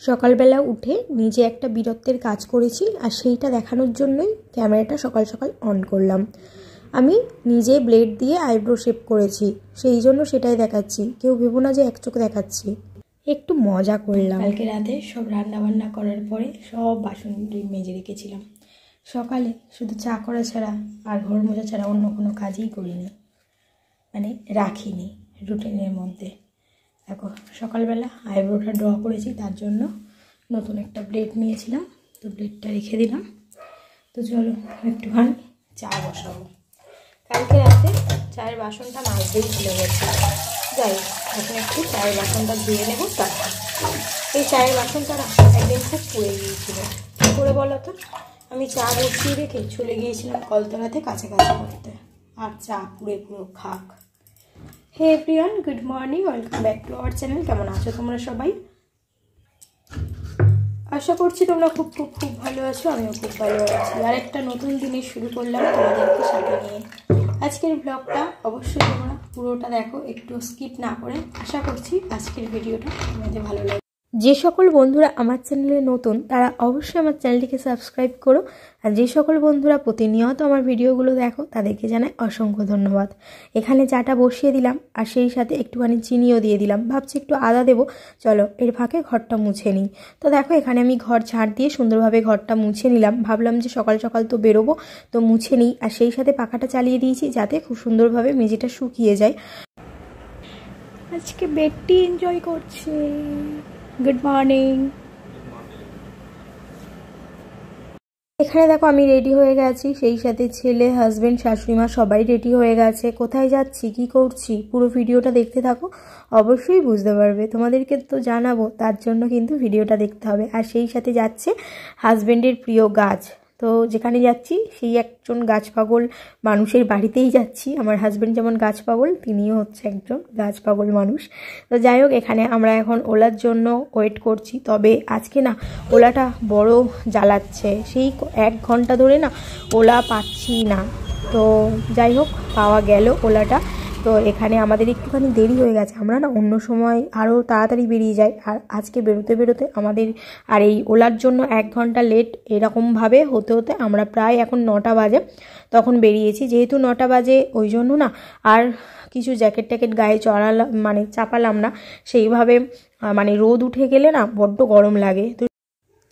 সকালবেলা উঠে নিজে একটা বীরত্বের কাজ করেছি, আর সেইটা দেখানোর জন্যই ক্যামেরাটা সকাল সকাল অন করলাম। আমি নিজে ব্লেড দিয়ে আইব্রো শেপ করেছি, সেই জন্য সেটাই দেখাচ্ছি। কেউ ভেবো না যে এক চোখ দেখাচ্ছি, একটু মজা করলাম। কালকে রাতে সব রান্নাবান্না করার পরে সব বাসন মেজে রেখেছিলাম। সকালে শুধু চা করা ছাড়া আর ঘর মোছা ছাড়া অন্য কোনো কাজই করিনি, মানে রাখিনি রুটিনের মধ্যে। দেখো সকালবেলা আইব্রোটা ড্র করেছি, তার জন্য নতুন একটা ব্লেড নিয়েছিলাম, তো ব্লেডটা রেখে দিলাম। তো চলো একটুখানি চা বসাবো। কালকে রাতে চায়ের বাসনটা মাজতেই চলে গেছে। যাই এখন একটু চায়ের বাসনটা ধুয়ে নেবো। তারপর এই চায়ের বাসনটা একদিন খুব পুড়ে গিয়েছিল। কী করে বলো তো, আমি চা বসিয়ে রেখে চলে গিয়েছিলাম কলতলাতে কাছাকাছি করতে, আর চা পুড়ে পুরো খাক। Hey everyone, good morning, welcome back to our channel. কেমন আছো তোমরা সবাই? আশা করছি তোমরা খুব খুব খুব ভালো আছো, আমিও খুব ভালো আছি। আর একটা নতুন দিনে শুরু করলাম তোমাদেরকে সাথে নিয়ে। আজকের ব্লগটা অবশ্যই তোমরা পুরোটা দেখো, একটু স্কিপ না করে। আশা করছি আজকের ভিডিওটা তোমাদের ভালো লাগে। যে সকল বন্ধুরা আমার চ্যানেলে নতুন তারা অবশ্যই আমার চ্যানেলটিকে সাবস্ক্রাইব করো, আর যে সকল বন্ধুরা প্রতিনিয়ত আমার ভিডিওগুলো দেখো তাদেরকে জানাই অসংখ্য ধন্যবাদ। এখানে চাটা বসিয়ে দিলাম, আর সেই সাথে একটুখানি চিনিও দিয়ে দিলাম। ভাবছি একটু আদা দেবো, চলো এর ফাঁকে ঘরটা মুছে নিই। তো দেখো এখানে আমি ঘর ঝাড় দিয়ে সুন্দরভাবে ঘরটা মুছে নিলাম। ভাবলাম যে সকাল সকাল তো বেরোবো, তো মুছে নিই। আর সেই সাথে পাখাটা চালিয়ে দিয়েছি যাতে খুব সুন্দরভাবে মেঝেটা শুকিয়ে যায়। আজকে বেডটি এনজয় করছে। Good morning. এখানে দেখো আমি রেডি হয়ে গেছি, সেই সাথে ছেলে, হাজবেন্ড, শাশুড়ি মা সবাই রেডি হয়ে গেছে। কোথায় যাচ্ছি, কি করছি, পুরো ভিডিওটা দেখতে থাকো, অবশ্যই বুঝতে পারবে। তোমাদেরকে তো জানাবো, তার জন্য কিন্তু ভিডিওটা দেখতে হবে। আর সেই সাথে যাচ্ছে হাজবেন্ডের প্রিয় গাছ। তো যেখানে যাচ্ছি সেই একজন গাছ পাগল মানুষের বাড়িতেই যাচ্ছি। আমার হাজবেন্ড যেমন গাছ পাগল, তিনিও হচ্ছে একজন গাছ পাগল মানুষ। তো যাই হোক, এখানে আমরা এখন ওলার জন্য ওয়েট করছি। তবে আজকে না ওলাটা বড় জ্বালাচ্ছে, সেই 1 ঘন্টা ধরে না ওলা পাচ্ছি না। তো যাই হোক, পাওয়া গেল ওলাটা। তো এখানে আমাদের একটুখানি দেরি হয়ে গেছে। আমরা না অন্য সময় আরও তাড়াতাড়ি বেরিয়ে যাই, আর আজকে বেরোতে বেরোতে আমাদের আর এই ওলার জন্য 1 ঘন্টা লেট। এরকমভাবে হতে হতে আমরা প্রায় এখন 9টা বাজে তখন বেরিয়েছি। যেহেতু 9টা বাজে ওই জন্য না আর কিছু জ্যাকেট ট্যাকেট গায়ে চড়ালাম, মানে চাপালাম না সেইভাবে। মানে রোদ উঠে গেলে না বড্ড গরম লাগে।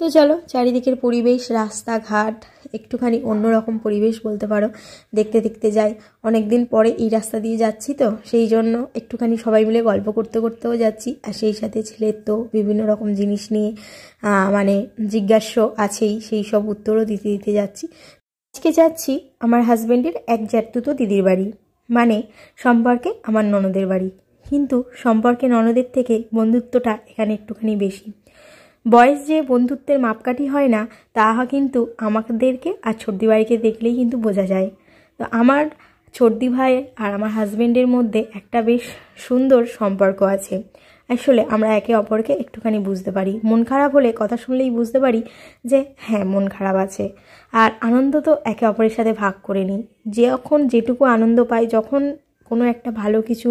তো চলো চারিদিকের পরিবেশ, রাস্তাঘাট একটুখানি অন্যরকম পরিবেশ বলতে পারো, দেখতে দেখতে যাই। অনেক দিন পরে এই রাস্তা দিয়ে যাচ্ছি, তো সেই জন্য একটুখানি সবাই মিলে গল্প করতে করতেও যাচ্ছি। আর সেই সাথে ছেলের তো বিভিন্ন রকম জিনিস নিয়ে মানে জিজ্ঞাস্য আছেই, সেই সব উত্তরও দিতে দিতে যাচ্ছি। আজকে যাচ্ছি আমার হাজবেন্ডের এক জ্যাঠতুতো দিদির বাড়ি, মানে সম্পর্কে আমার ননদের বাড়ি। কিন্তু সম্পর্কে ননদের থেকে বন্ধুত্বটা এখানে একটুখানি বেশি। বয়স যে বন্ধুত্বের মাপকাঠি হয় না, তা কিন্তু আমাদেরকে আর ছোটদি ভাইকে দেখলেই কিন্তু বোঝা যায়। তো আমার ছোটদি ভাই আর আমার হাজবেন্ডের মধ্যে একটা বেশ সুন্দর সম্পর্ক আছে। আসলে আমরা একে অপরকে একটুখানি বুঝতে পারি। মন খারাপ হলে কথা শুনলেই বুঝতে পারি যে হ্যাঁ মন খারাপ আছে। আর আনন্দ তো একে অপরের সাথে ভাগ করে নিই। যখন যেটুকু আনন্দ পাই, যখন কোনো একটা ভালো কিছু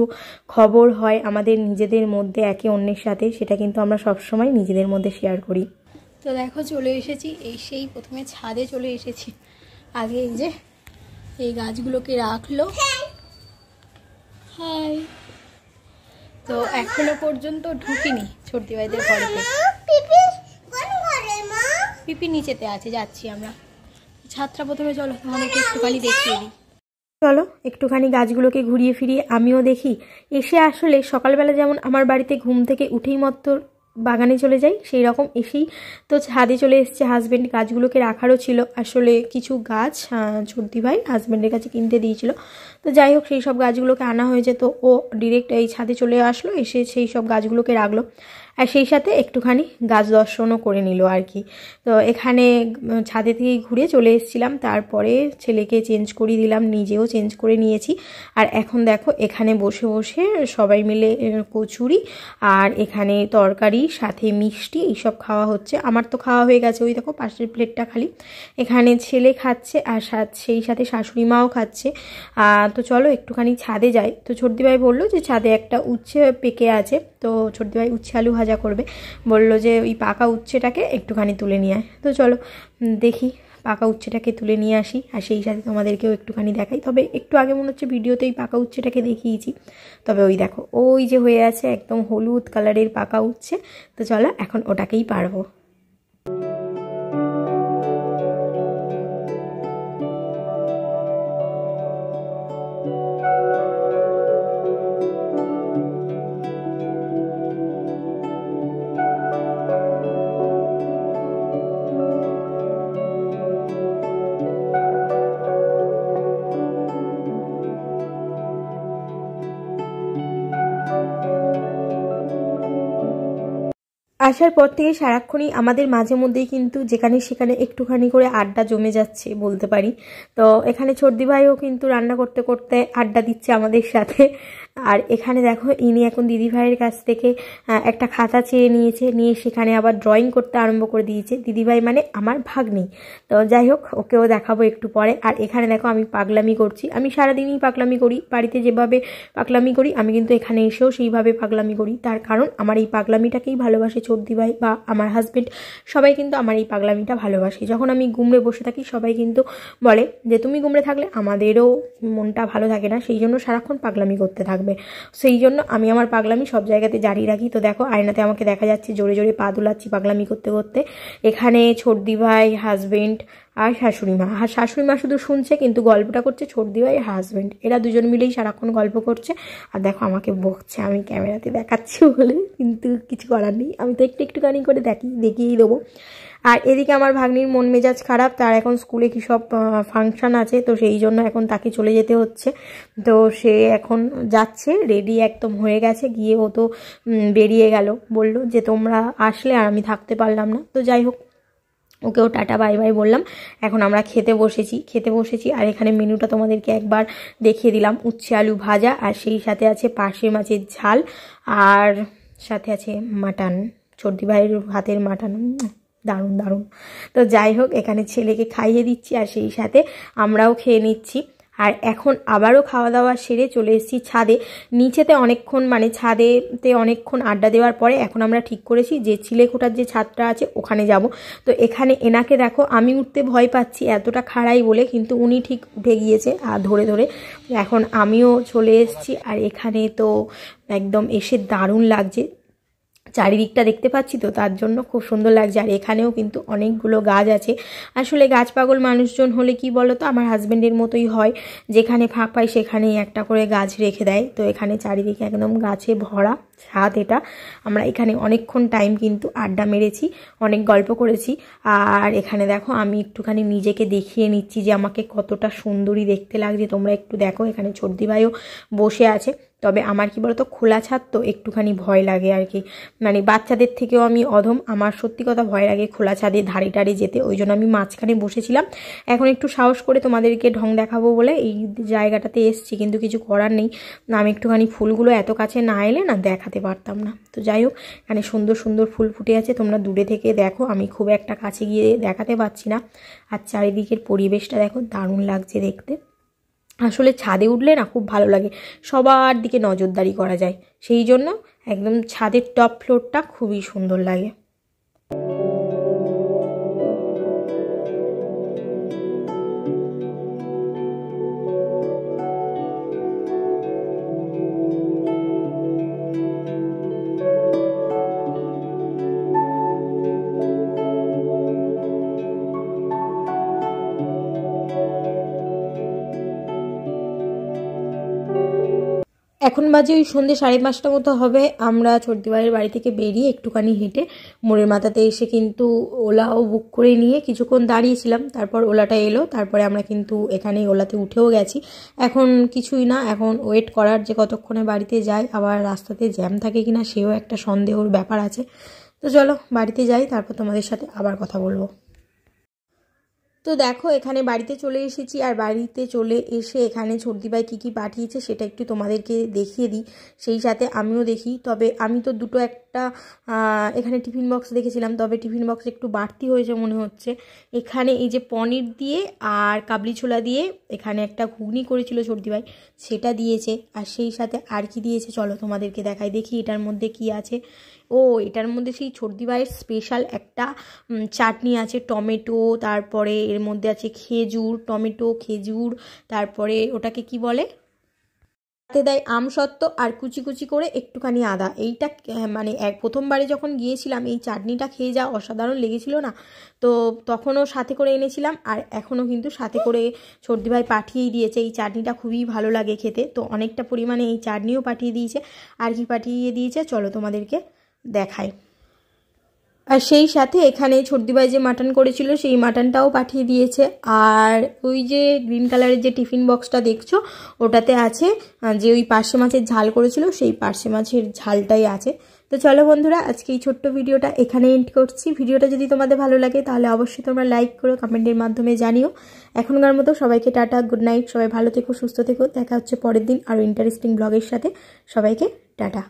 খবর হয় আমাদের নিজেদের মধ্যে একে অন্যের সাথে, সেটা কিন্তু আমরা সবসময় নিজেদের মধ্যে শেয়ার করি। তো দেখো চলে এসেছি, এই সেই প্রথমে ছাদে চলে এসেছি। আগে এই যে এই গাছগুলোকে রাখলো, হাই। তো এখনো পর্যন্ত ঢুকিনি ছোটদি ভাইদের ঘরেতে। পিপি নিচেতে আছে, যাচ্ছি আমরা। ছাদটা প্রথমে চলো তোমাদেরকে একটুখানি দেখিয়ে দিই। চলো একটুখানি গাছগুলোকে ঘুরিয়ে ফিরিয়ে আমিও দেখি। এসে আসলে সকালবেলা যেমন আমার বাড়িতে ঘুম থেকে উঠেই মাত্র বাগানে চলে যাই, সেই রকম এসেই তো ছাদে চলে এসছে। হাজব্যান্ড গাছগুলোকে রাখারও ছিল, আসলে কিছু গাছ ছোটদি ভাই হাজব্যান্ডের কাছে কিনতে দিয়েছিল। তো যাই হোক, সেই সব গাছগুলোকে আনা হয়েছে। তো ও ডিরেক্ট এই ছাদে চলে আসলো, এসে সেই সব গাছগুলোকে রাখলো, আর সেই সাথে একটুখানি গাছ দর্শনও করে নিল আর কি। তো এখানে ছাদে থেকে ঘুরে চলে এসেছিলাম, তারপরে ছেলেকে চেঞ্জ করিয়ে দিলাম, নিজেও চেঞ্জ করে নিয়েছি। আর এখন দেখো এখানে বসে বসে সবাই মিলে কচুরি আর এখানে তরকারি সাথে মিষ্টি এইসব খাওয়া হচ্ছে। আমার তো খাওয়া হয়ে গেছে, ওই দেখো পাশের প্লেটটা খালি। এখানে ছেলে খাচ্ছে আর সেই সাথে শাশুড়ি মাও খাচ্ছে। তো চলো একটুখানি ছাদে যাই। তো ছোটদি ভাই বললো যে ছাদে একটা উচ্ছে পেকে আছে, তো ছোটদি ভাই উচ্ছে আলু ভাজা ভাজা করবে, বলল যে ওই পাকা উচ্ছেটাকে একটুখানি তুলে নিয়ে আয়। তো চলো দেখি পাকা উচ্ছেটাকে তুলে নিয়ে আসি, আর সেই সাথে তোমাদেরকেও একটুখানি দেখাই। তবে একটু আগে মনে হচ্ছে ভিডিওতে এই পাকা উচ্ছেটাকে দেখিয়েছি, তবে ওই দেখো ওই যে হয়ে আছে একদম হলুদ কালারের পাকা উচ্ছে। তো চলো এখন ওটাকেই পারবো। আসার পর থেকে সারাক্ষণই আমাদের মাঝে মধ্যেই কিন্তু যেখানে সেখানে একটুখানি করে আড্ডা জমে যাচ্ছে বলতে পারি। তো এখানে ছর্দি ভাইও কিন্তু রান্না করতে করতে আড্ডা দিচ্ছে আমাদের সাথে। আর এখানে দেখো ইনি এখন দিদি ভাইয়ের কাছ থেকে একটা খাতা চেয়ে নিয়েছে, নিয়ে সেখানে আবার ড্রয়িং করতে আরম্ভ করে দিয়েছে। দিদি ভাই মানে আমার ভাগ্নি। তো যাই হোক ওকেও দেখাবো একটু পরে। আর এখানে দেখো আমি পাগলামি করছি, আমি সারাদিনই পাগলামি করি, বাড়িতে যেভাবে পাগলামি করি আমি কিন্তু এখানে এসেও সেইভাবে পাগলামি করি। তার কারণ আমার এই পাগলামিটাকেই ভালোবাসে ছর্দি ভাই বা আমার হাজবেন্ড, সবাই কিন্তু আমার এই পাগলামিটা ভালোবাসে। যখন আমি গুমড়ে বসে থাকি সবাই কিন্তু বলে যে তুমি গুমড়ে থাকলে আমাদেরও মনটা ভালো থাকে না, সেই জন্য সারাক্ষণ পাগলামি করতে থাকবে। সেই জন্য আমি আমার পাগলামি সব জায়গাতে জারি রাখি। তো দেখো আয়নাতে আমাকে দেখা যাচ্ছে জোরে জোরে পা দুলাচ্ছি পাগলামি করতে করতে। এখানে ছর্দি ভাই, হাজবেন্ড আর শাশুড়ি মা। আর শাশুড়ি মা শুধু শুনছে কিন্তু গল্পটা করছে ছর্দি ভাই হাজবেন্ড, এরা দুজন মিলেই সারাক্ষণ গল্প করছে। আর দেখো আমাকে বকছে আমি ক্যামেরাতে দেখাচ্ছি বলে, কিন্তু কিছু করার নেই, আমি তো একটুখানি করে দেখিয়েই দেবো। আর এদিকে আমার ভাগ্নির মন মেজাজ খারাপ, তার এখন স্কুলে কী সব ফাংশান আছে, তো সেই জন্য এখন তাকে চলে যেতে হচ্ছে। তো সে এখন যাচ্ছে, রেডি একদম হয়ে গেছে, গিয়ে ও তো বেরিয়ে গেল, বলল যে তোমরা আসলে আর আমি থাকতে পারলাম না। তো যাই হোক ওকেও টাটা বাই বাই বললাম। এখন আমরা খেতে বসেছি। আর এখানে মেনুটা তোমাদেরকে একবার দেখিয়ে দিলাম, উচ্ছে আলু ভাজা, আর সেই সাথে আছে পার্শে মাছের ঝাল, আর সাথে আছে মাটন, ছর্দি ভাইয়ের হাতের মাটন, দারুণ দারুণ। তো যাই হোক এখানে ছেলেকে খাইয়ে দিচ্ছি আর সেই সাথে আমরাও খেয়ে নিচ্ছি। আর এখন আবারও খাওয়া দাওয়া সেরে চলে এসেছি ছাদে। নিচেতে অনেকক্ষণ মানে ছাদেতে অনেকক্ষণ আড্ডা দেওয়ার পরে এখন আমরা ঠিক করেছি যে চিলেকোঠার যে ছাদটা আছে ওখানে যাব। তো এখানে এনাকে দেখো আমি উঠতে ভয় পাচ্ছি এতটা খাড়াই বলে, কিন্তু উনি ঠিক উঠে গিয়েছে আর ধরে ধরে। এখন আমিও চলে এসেছি আর এখানে তো একদম এসে দারুণ লাগছে, চারিদিকটা দেখতে পাচ্ছি তো তার জন্য খুব সুন্দর লাগছে। আর এখানেও কিন্তু অনেকগুলো গাছ আছে। আসলে গাছ পাগল মানুষজন হলে কি বলো তো, আমার হাজব্যান্ডের মতোই হয়, যেখানে ফাঁক পায় সেখানেই একটা করে গাছ রেখে দেয়। তো এখানে চারিদিকে একদম গাছে ভরা ছাদ এটা। আমরা এখানে অনেকক্ষণ টাইম কিন্তু আড্ডা মেরেছি, অনেক গল্প করেছি। আর এখানে দেখো আমি একটুখানি নিজেকে দেখিয়ে নিচ্ছি যে আমাকে কতটা সুন্দরী দেখতে লাগছে, তোমরা একটু দেখো। এখানে ছর্দি ভাইও বসে আছে। তবে আমার কি বলতো খোলা ছাদ তো একটুখানি ভয় লাগে আর কি, মানে বাচ্চাদের থেকেও আমি অধম, আমার সত্যি কথা ভয় লাগে খোলা ছাদে ধারে টারে যেতে, ওই জন্য আমি মাঝখানে বসেছিলাম। এখন একটু সাহস করে তোমাদেরকে ঢং দেখাবো বলে এই জায়গাটাতে এসছি, কিন্তু কিছু করার নেই, আমি একটুখানি ফুলগুলো এত কাছে না এলে না দেখাতে পারতাম না। তো যাই হোক এখানে সুন্দর সুন্দর ফুল ফুটে আছে, তোমরা দূরে থেকে দেখো, আমি খুব একটা কাছে গিয়ে দেখাতে পারছি না। আর চারিদিকের পরিবেশটা দেখো দারুণ লাগছে দেখতে। আসলে ছাদে উঠলে না খুব ভালো লাগে, সবার দিকে নজরদারি করা যায়, সেই জন্য একদম ছাদের টপ ফ্লোরটা খুবই সুন্দর লাগে। এখন বাজে ওই সন্ধ্যে 5:30 মতো হবে। আমরা ছর্দিবাড়ির বাড়ি থেকে বেরিয়ে একটুখানি হেঁটে মোড়ের মাথাতে এসে কিন্তু ওলাও বুক করে নিয়ে কিছুক্ষণ দাঁড়িয়েছিলাম, তারপর ওলাটা এলো, তারপরে আমরা কিন্তু এখানে ওলাতে উঠেও গেছি। এখন কিছুই না, এখন ওয়েট করার যে কতক্ষণে বাড়িতে যাই, আবার রাস্তাতে জ্যাম থাকে কিনা সেও একটা সন্দেহর ব্যাপার আছে। তো চলো বাড়িতে যাই, তারপর তোমাদের সাথে আবার কথা বলবো। তো দেখো এখানে বাড়িতে চলে এসেছি, আর বাড়িতে চলে এসে এখানে ছর্দিভাই কী কী পাঠিয়েছে সেটা একটু তোমাদেরকে দেখিয়ে দিই, সেই সাথে আমিও দেখি। তবে আমি তো দুটো একটা এখানে টিফিন বক্স দেখেছিলাম, তবে টিফিন বক্স একটু বাড়তি হয়েছে মনে হচ্ছে। এখানে এই যে পনির দিয়ে আর কাবলি ছোলা দিয়ে এখানে একটা ঘুগনি করেছিল ছর্দিভাই, সেটা দিয়েছে। আর সেই সাথে আর কি দিয়েছে চলো তোমাদেরকে দেখাই, দেখি এটার মধ্যে কি আছে। ও এটার মধ্যে সেই ছোটদি ভাইয়ের স্পেশাল একটা চাটনি আছে, টমেটো, তারপরে এর মধ্যে আছে খেজুর, টমেটো, খেজুর, তারপরে ওটাকে কি বলে, তাতে দেয় আমসত্ত্ব আর কুচি কুচি করে একটুখানি আদা। এইটা মানে প্রথমবারে যখন গিয়েছিলাম এই চাটনিটা খেয়ে যা অসাধারণ লেগেছিল না, তো তখনও সাথে করে এনেছিলাম, আর এখনও কিন্তু সাথে করে ছোটদি ভাই পাঠিয়েই দিয়েছে। এই চাটনিটা খুবই ভালো লাগে খেতে, তো অনেকটা পরিমাণে এই চাটনিও পাঠিয়ে দিয়েছে। আর কি পাঠিয়ে দিয়েছে চলো তোমাদেরকে দেখাই। আর সেই সাথে এখানে ছোটদি ভাই যে মাটন করেছিল সেই মাটনটাও পাঠিয়ে দিয়েছে। আর ওই যে গ্রিন কালারের যে টিফিন বক্সটা দেখছো ওটাতে আছে যে ওই পার্শে মাছের ঝাল করেছিল, সেই পার্শে মাছের ঝালটাই আছে। তো চলো বন্ধুরা, আজকে এই ছোট্ট ভিডিওটা এখানে এন্ড করছি। ভিডিওটা যদি তোমাদের ভালো লাগে তাহলে অবশ্যই তোমরা লাইক করো, কমেন্টের মাধ্যমে জানিও। এখনকার মতো সবাইকে টাটা, গুড নাইট, সবাই ভালো থেকো, সুস্থ থেকো। দেখা হচ্ছে পরের দিন আরও ইন্টারেস্টিং ব্লগের সাথে। সবাইকে টাটা।